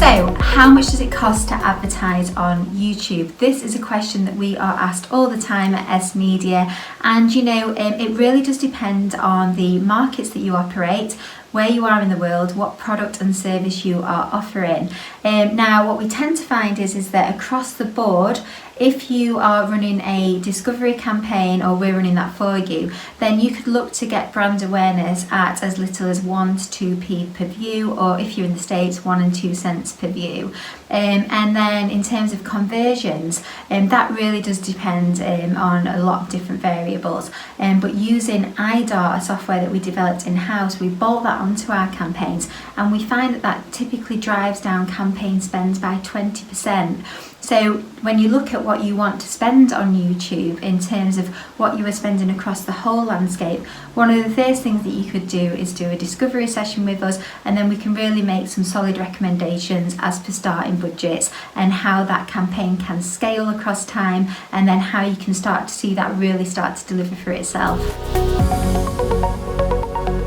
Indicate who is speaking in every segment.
Speaker 1: So, how much does it cost to advertise on YouTube? This is a question that we are asked all the time at S Media, and it really does depend on the markets that you operate, where you are in the world, what product and service you are offering. Now, what we tend to find is that across the board, if you are running a discovery campaign, or we're running that for you, then you could look to get brand awareness at as little as 1 to 2p per view, or if you're in the States, 1 and 2 cents per view. And then in terms of conversions, that really does depend on a lot of different variables. But using IDAR, a software that we developed in-house, we bolt that onto our campaigns, and we find that typically drives down campaign spend by 20%. So when you look at what you want to spend on YouTube in terms of what you are spending across the whole landscape, one of the first things that you could do is do a discovery session with us, and then we can really make some solid recommendations as per starting budgets and how that campaign can scale across time, and then how you can start to see that really start to deliver for itself.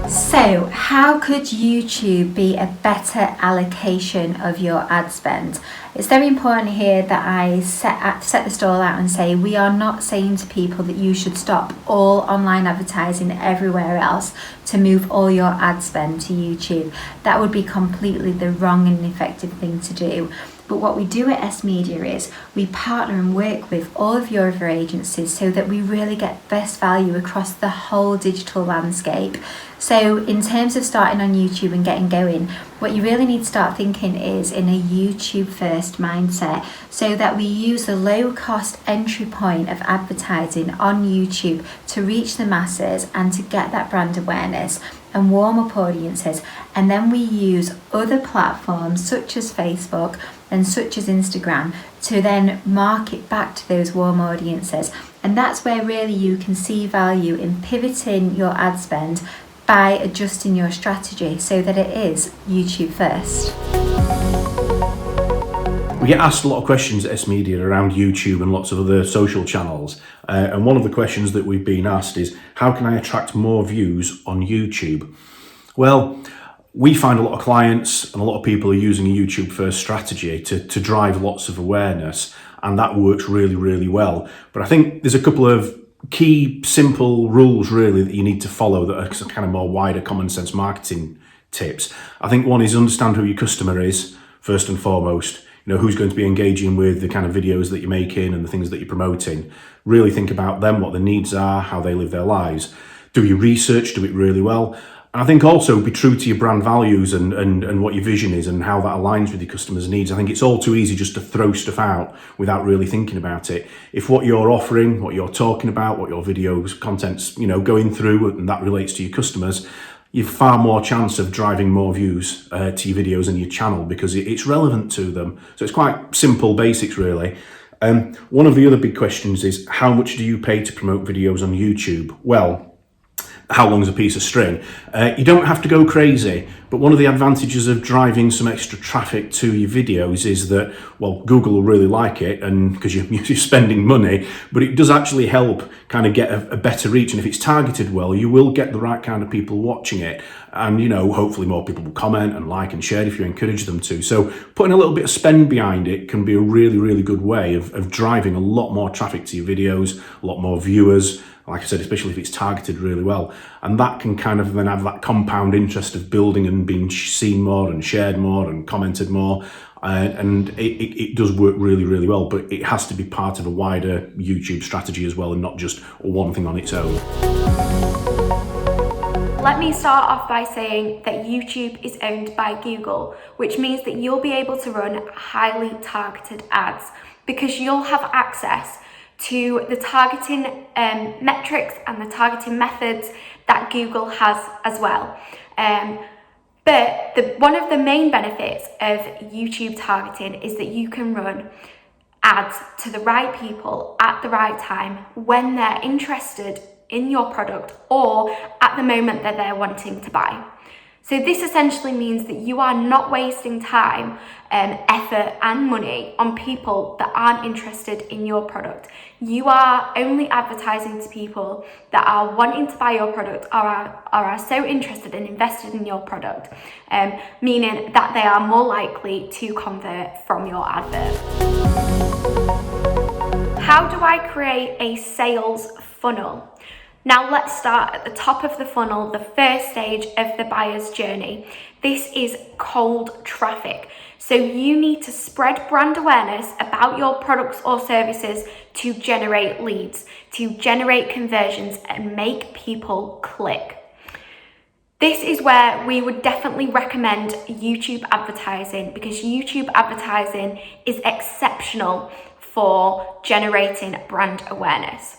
Speaker 1: So, how could YouTube be a better allocation of your ad spend? It's very important here that I set the stall out and say we are not saying to people that you should stop all online advertising everywhere else to move all your ad spend to YouTube. That would be completely the wrong and effective thing to do. But what we do at S Media is we partner and work with all of your other agencies so that we really get best value across the whole digital landscape. So in terms of starting on YouTube and getting going, what you really need to start thinking is in a YouTube first mindset, so that we use the low cost entry point of advertising on YouTube to reach the masses and to get that brand awareness and warm up audiences. And then we use other platforms such as Facebook and such as Instagram to then market back to those warm audiences. And that's where really you can see value in pivoting your ad spend by adjusting your strategy so that it is YouTube first.
Speaker 2: We get asked a lot of questions at S Media around YouTube and lots of other social channels. And one of the questions that we've been asked is, how can I attract more views on YouTube? Well, we find a lot of clients and a lot of people are using a YouTube first strategy to drive lots of awareness, and that works really, really well. But I think there's a couple of key simple rules really that you need to follow that are kind of more wider common sense marketing tips. I think one is understand who your customer is first and foremost. Who's going to be engaging with the kind of videos that you're making and the things that you're promoting. Really think about them, what their needs are, how they live their lives. Do your research, do it really well. And I think also be true to your brand values and what your vision is and how that aligns with your customers' needs. I think it's all too easy just to throw stuff out without really thinking about it. If what you're offering, what you're talking about, what your videos, content's, going through, and that relates to your customers, you've far more chance of driving more views to your videos and your channel because it's relevant to them. So it's quite simple basics really. One of the other big questions is, how much do you pay to promote videos on YouTube? Well, how long's a piece of string? You don't have to go crazy, but one of the advantages of driving some extra traffic to your videos is that, well, Google will really like it, and because you're spending money, but it does actually help kind of get a better reach. And if it's targeted well, you will get the right kind of people watching it. And, hopefully more people will comment and like and share if you encourage them to. So putting a little bit of spend behind it can be a really, really good way of driving a lot more traffic to your videos, a lot more viewers, like I said, especially if it's targeted really well. And that can kind of then have that compound interest of building and being seen more and shared more and commented more. And it does work really, really well, but it has to be part of a wider YouTube strategy as well and not just one thing on its own.
Speaker 3: Let me start off by saying that YouTube is owned by Google, which means that you'll be able to run highly targeted ads because you'll have access to the targeting metrics and the targeting methods that Google has as well. But one of the main benefits of YouTube targeting is that you can run ads to the right people at the right time when they're interested in your product or at the moment that they're wanting to buy. So this essentially means that you are not wasting time, effort and money on people that aren't interested in your product. You are only advertising to people that are wanting to buy your product or are so interested and invested in your product, meaning that they are more likely to convert from your advert. How do I create a sales funnel? Now let's start at the top of the funnel, the first stage of the buyer's journey. This is cold traffic. So you need to spread brand awareness about your products or services to generate leads, to generate conversions and make people click. This is where we would definitely recommend YouTube advertising, because YouTube advertising is exceptional for generating brand awareness.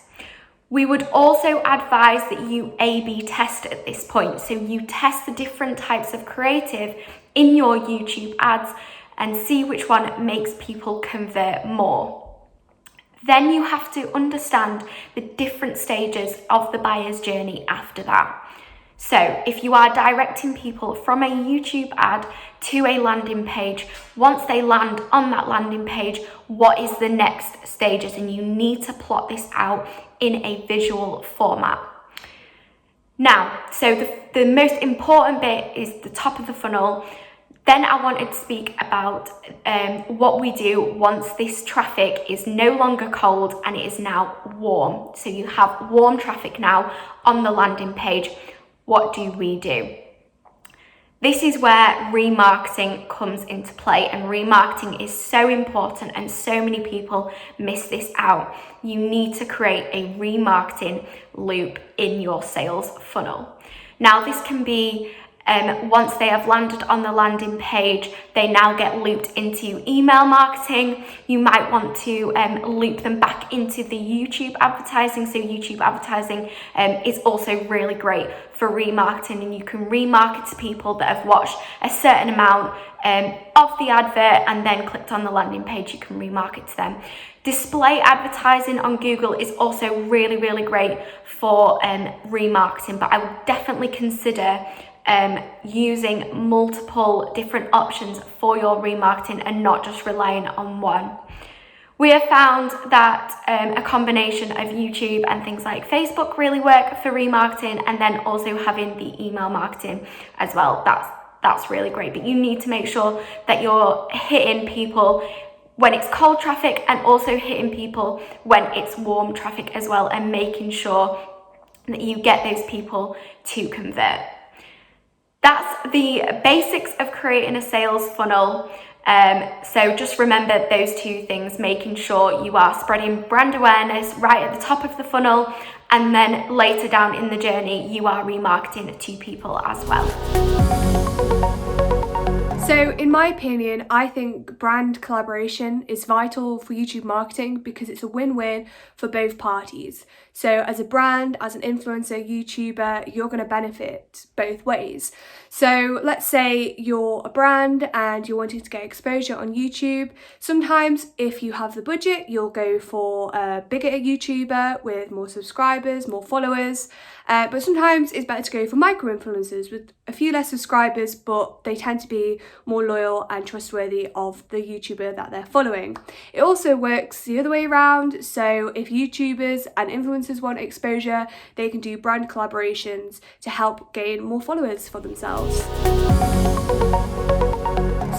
Speaker 3: We would also advise that you A/B test at this point. So you test the different types of creative in your YouTube ads and see which one makes people convert more. Then you have to understand the different stages of the buyer's journey after that. So if you are directing people from a YouTube ad to a landing page, once they land on that landing page, what is the next stages? And you need to plot this out in a visual format. Now, so the most important bit is the top of the funnel. Then I wanted to speak about what we do once this traffic is no longer cold and it is now warm. So you have warm traffic now on the landing page. What do we do? This is where remarketing comes into play, and remarketing is so important and so many people miss this out. You need to create a remarketing loop in your sales funnel. Now this can be once they have landed on the landing page, they now get looped into email marketing. You might want to loop them back into the YouTube advertising. So YouTube advertising is also really great for remarketing, and you can remarket to people that have watched a certain amount of the advert and then clicked on the landing page. You can remarket to them. Display advertising on Google is also really, really great for remarketing, but I would definitely consider using multiple different options for your remarketing and not just relying on one. We have found that a combination of YouTube and things like Facebook really work for remarketing, and then also having the email marketing as well. That's really great, but you need to make sure that you're hitting people when it's cold traffic and also hitting people when it's warm traffic as well, and making sure that you get those people to convert. That's the basics of creating a sales funnel. So just remember those two things, making sure you are spreading brand awareness right at the top of the funnel, and then later down in the journey, you are remarketing to people as well.
Speaker 4: So in my opinion, I think brand collaboration is vital for YouTube marketing because it's a win-win for both parties. So as a brand, as an influencer, YouTuber, you're going to benefit both ways. So let's say you're a brand and you're wanting to get exposure on YouTube. Sometimes if you have the budget, you'll go for a bigger YouTuber with more subscribers, more followers. But sometimes it's better to go for micro-influencers with a few less subscribers, but they tend to be more loyal and trustworthy of the YouTuber that they're following. It also works the other way around. So if YouTubers and influencers want exposure, they can do brand collaborations to help gain more followers for themselves.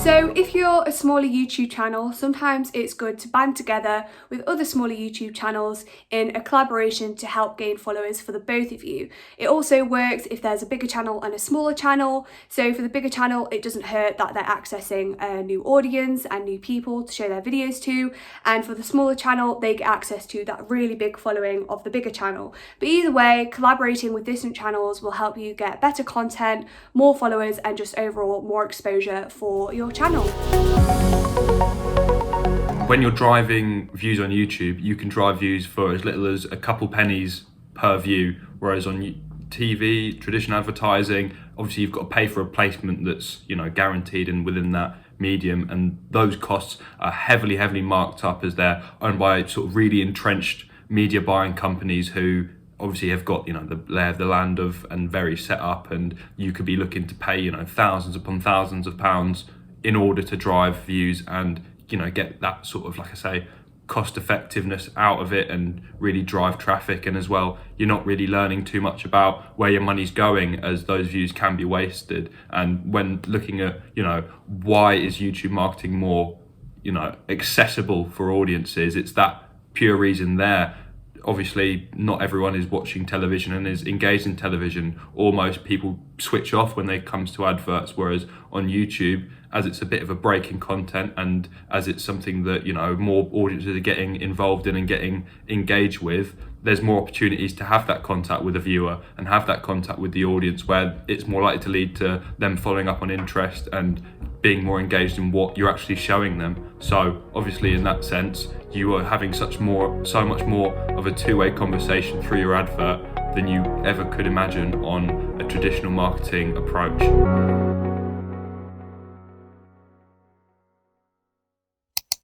Speaker 4: So if you're a smaller YouTube channel, sometimes it's good to band together with other smaller YouTube channels in a collaboration to help gain followers for the both of you. It also works if there's a bigger channel and a smaller channel. So for the bigger channel, it doesn't hurt that they're accessing a new audience and new people to show their videos to. And for the smaller channel, they get access to that really big following of the bigger channel. But either way, collaborating with different channels will help you get better content, more followers, and just overall more exposure for your channel.
Speaker 5: When you're driving views on YouTube, you can drive views for as little as a couple pennies per view, whereas on TV, traditional advertising, obviously you've got to pay for a placement that's, guaranteed and within that medium, and those costs are heavily marked up as they're owned by sort of really entrenched media buying companies who obviously have got, you know, the lay of the land of and very set up, and you could be looking to pay, you know, thousands upon thousands of pounds in order to drive views and, you know, get that sort of, like I say, cost effectiveness out of it and really drive traffic. And as well, you're not really learning too much about where your money's going, as those views can be wasted. And when looking at, you know, why is YouTube marketing more, you know, accessible for audiences, it's that pure reason there. Obviously not everyone is watching television and is engaged in television, or most people switch off when it comes to adverts, whereas on YouTube, as it's a bit of a break in content, and as it's something that, you know, more audiences are getting involved in and getting engaged with, there's more opportunities to have that contact with a viewer and have that contact with the audience, where it's more likely to lead to them following up on interest and being more engaged in what you're actually showing them. So obviously in that sense, you are having so much more of a two-way conversation through your advert than you ever could imagine on a traditional marketing approach.